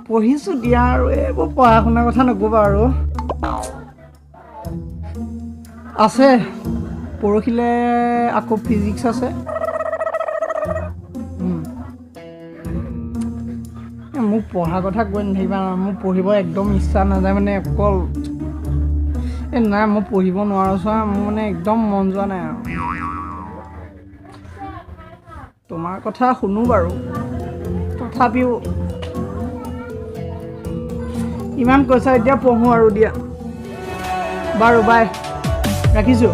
পঢ়িছোঁ দিয়া আৰু এইবোৰ পঢ়া শুনাৰ কথা নক'বা আৰু আছে পৰহিলৈ আকৌ ফিজিক্স আছে মোক পঢ়াৰ কথা কৈ নাথাকিবা মোৰ পঢ়িব একদম ইচ্ছা নাযায় মানে অকল নাই মই পঢ়িব নোৱাৰোঁ চোৱা মোৰ মানে একদম মন যোৱা নাই আৰু তোমাৰ কথা শুনো বাৰু তথাপিও ইমান কৈছা এতিয়া পঢ়োঁ আৰু দিয়া বাৰু বাই ৰাখিছোঁ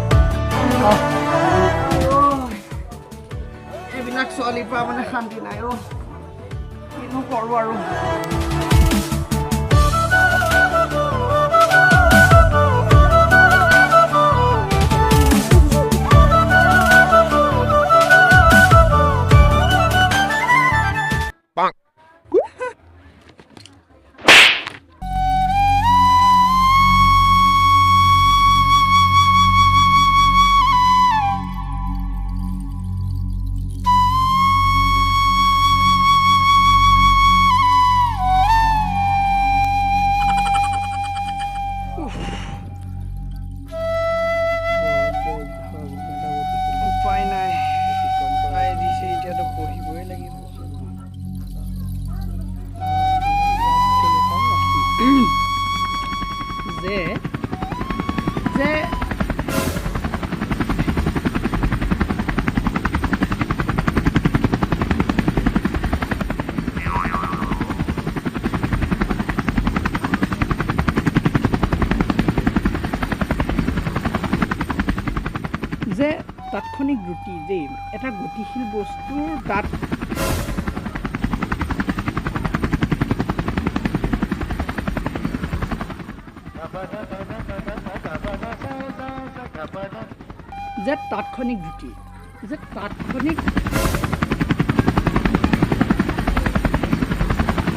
এইবিলাক ছোৱালীৰ পৰা মানে শান্তি নাই কিনো কৰোঁ আৰু যে তাৎক্ষণিক গতি যে এটা গতিশীল বস্তুৰ তাত যে তাৎক্ষণিক গতি যে তাৎক্ষণিক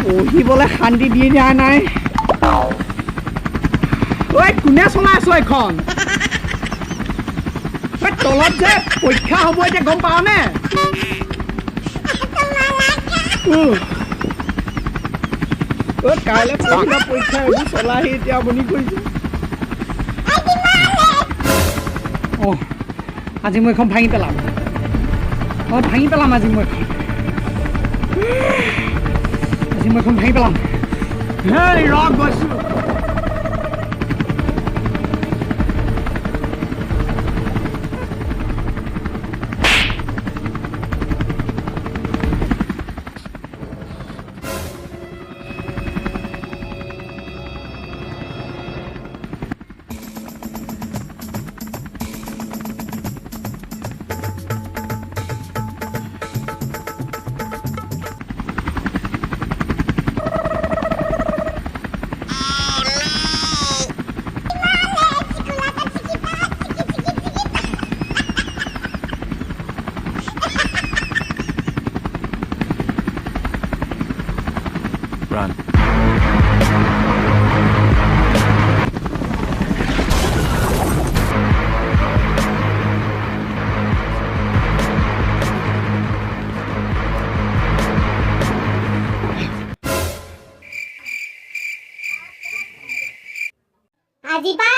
পঢ়িবলৈ শান্তি দি দিয়া নাই ঐ কোনে চলাই আছ এখন তলত যে পৰীক্ষা হ'ব এতিয়া গম পাওঁ নে কাইলৈ পৰীক্ষা এইবোৰ চলাহি এতিয়া আমনি কৰিছে আজি মই এখন ভাঙি পেলাম আজি মই এখন ভাঙি পেলাম হেই ৰ গৈছোঁ Run. Aji pa,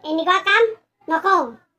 ini kau kam, nokong.